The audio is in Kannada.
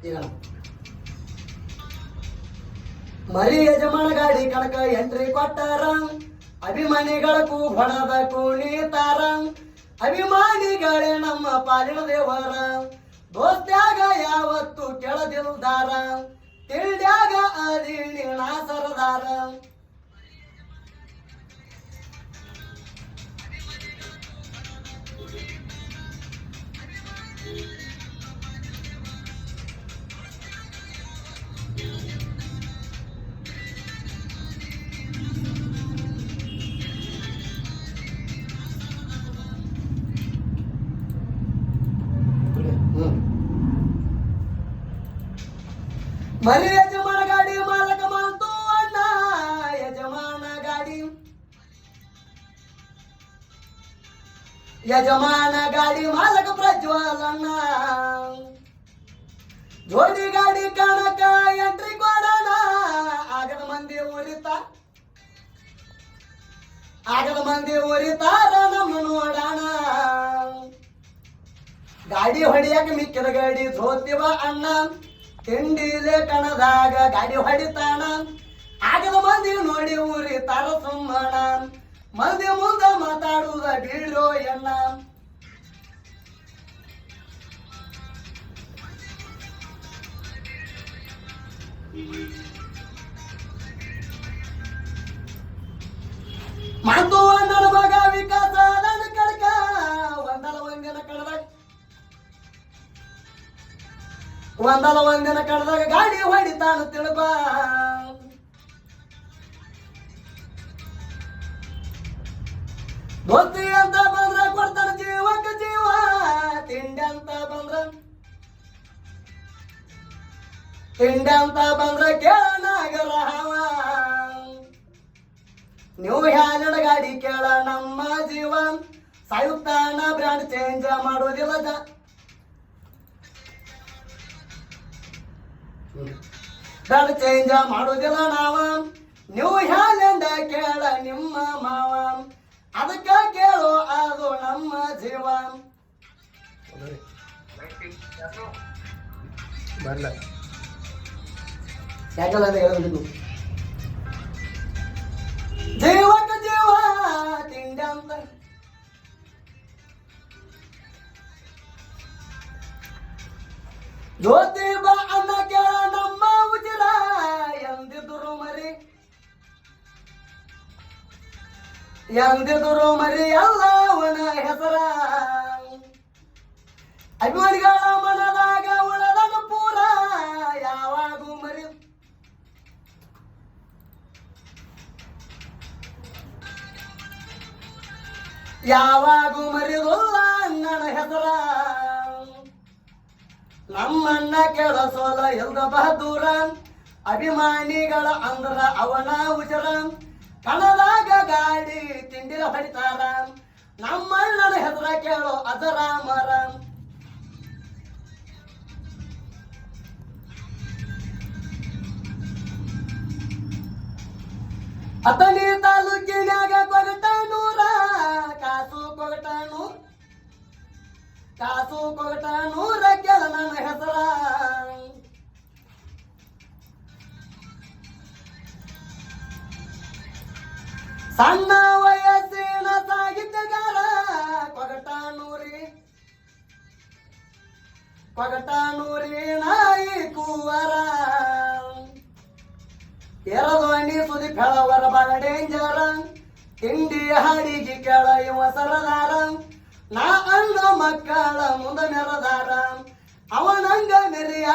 ಈಗ ಮರಿ ಯಜಮಾನ ಗಾಡಿ ಕಣಕ ಎಂಟ್ರಿ ಕೊಟ್ಟಾರ, ಅಭಿಮಾನಿಗಳ ಹೊಣದ ಕುಣಿತಾರ, ಅಭಿಮಾನಿಗಳೇ ನಮ್ಮ ಪಾಲಿನ ದೇವರ, ದೋಸ್ತ್ಯಾಗ ಯಾವತ್ತು ಕೆಳದಿಲ್ದಾರ, ತಿಳ್ದ್ಯಾಗ ಅದಿಣ್ಣ ಸರದಾರ. ಮರಿ ಯಜಮಾನ ಗಾಡಿ ಮಾಲಕ ಮಾತು ಅಣ್ಣ, ಯಜಮಾನ ಗಾಡಿ ಮಾಲಕ ಪ್ರಜ್ವಲಣ್ಣ, ಜೋಡಿ ಗಾಡಿ ಕಣಕ ಎಂಟ್ರಿ ಕೊಡೋಣ, ಆಗದ ಮಂದಿ ಉರಿತಾರ ನಮ್ಮ ನೋಡೋಣ. ಗಾಡಿ ಹೊಡಿಯಾಕ ಮಿಕ್ಕಿದ ಗಾಡಿ ಧೋತಿವ ಅಣ್ಣ, ತಿಂಡಿಲೆ ಕಣದಾಗ ಗಾಡಿ ಹೊಡಿತಾನ, ಆಗದ ಮಂದಿ ನೋಡಿ ಉರಿತಾರ ಸುಮ್ಮಣ, ಮಂದಿ ಮುಂದ ಮಾತಾಡುವುದ ಬೀಳೋ ಎಣ್ಣ. ಮಾತು ಅಣ್ಣನ ಮಗ ವಿಕಾಸ ನನ್ನ ಕಡಕ, ಒಂದಲ ಕಡದಾಗ ಗಾಡಿ ಹೊಡಿತಾನ ತಿಳ್ಬ. ದೋಸ್ತಿ ಅಂತ ಬಂದ್ರ ಕೊಡ್ತಾನ ಜೀವಕ್ಕ ಜೀವ, ತಿಂಡಿ ಅಂತ ಬಂದ್ರ ಕೇಳ ನಾಗರ ಹಾವ. ನೀವು ಹ್ಯಾಲಡ ಗಾಡಿ ಕೇಳ ನಮ್ಮ ಜೀವ, ಸಾಯುತ್ತಾನ ಬ್ರ್ಯಾಂಡ್ ಚೇಂಜ್ ಮಾಡೋದಿಲ್ಲ ನಾವ. ನೀವು ಹ್ಯಾಲೆಂದ ಕೇಳ ನಿಮ್ಮ ಮಾವ, ಅದಕ್ಕ ಕೇಳೋ ಅದು ನಮ್ಮ ಜೀವ. ಬರ್ಲ ಯಾಕಲ್ಲ ಹೇಳೋದು, ಜೀವಕ್ಕ ಜೀವ ತಿಂಡಿ ಅಂತ ಜ್ಯೋತಿ ಬಾ ಅನ್ನ ಕೇಳ ನಮ್ಮ ಉಜಿರ, ಎಂದಿದ್ರು ಮರಿ ಎಲ್ಲ ಅವನ ಹೆಸರ. ಅಭಿಮಾನಿಗಳ ಮನದಾಗ ಉಳದನ ಪೂರ, ಯಾವಾಗೂ ಮರಿದುಲ್ಲ ಅಣ್ಣನ ಹೆಸರ. ನಮ್ಮಣ್ಣ ಕೆಳಸೋಲ ಎಲ್ದ ಬಹದ್ದೂರ, ಅಭಿಮಾನಿಗಳ ಅಂದ್ರ ಅವನ ಉಜರ, ಕಣದಾಗ ಗಾಡಿ ತಿಂಡಿಲ ಹೊಡಿತಾರ, ನಮ್ಮಣ್ಣನ ಹೆಸರ ಕೇಳೋ ಅದರ ಮರ. ಅತನಿ ತಾಲೂಕಿನ್ಯಾಗ ಕೊಗಟನೂರ, ಕಾಸು ಕೊಗಟನೂರ ಕೇಳ ನನ್ನ ಹೆಸರ. ಸಣ್ಣ ವಯಸ್ಸಿನ ಸಾಹಿತ್ಯಗಾರ ಕೊಗಟನೂರಿ ನಾಯಿ ಕೂವರ, ಎರದೋಣಿ ಸುದಿ ಕೆಳವರ ಬಳ ಡೇಂಜರ, ತಿಂಡಿ ಹಾಡಿಗೆ ಕೆಳ ಇವ ಸರದಾರ, ನಾ ಅಣ್ಣ ಮಕ್ಕಳ ಮುಂದ ಮೆರದಾರ, ಅವನಂಗ ಮೆರಿಯ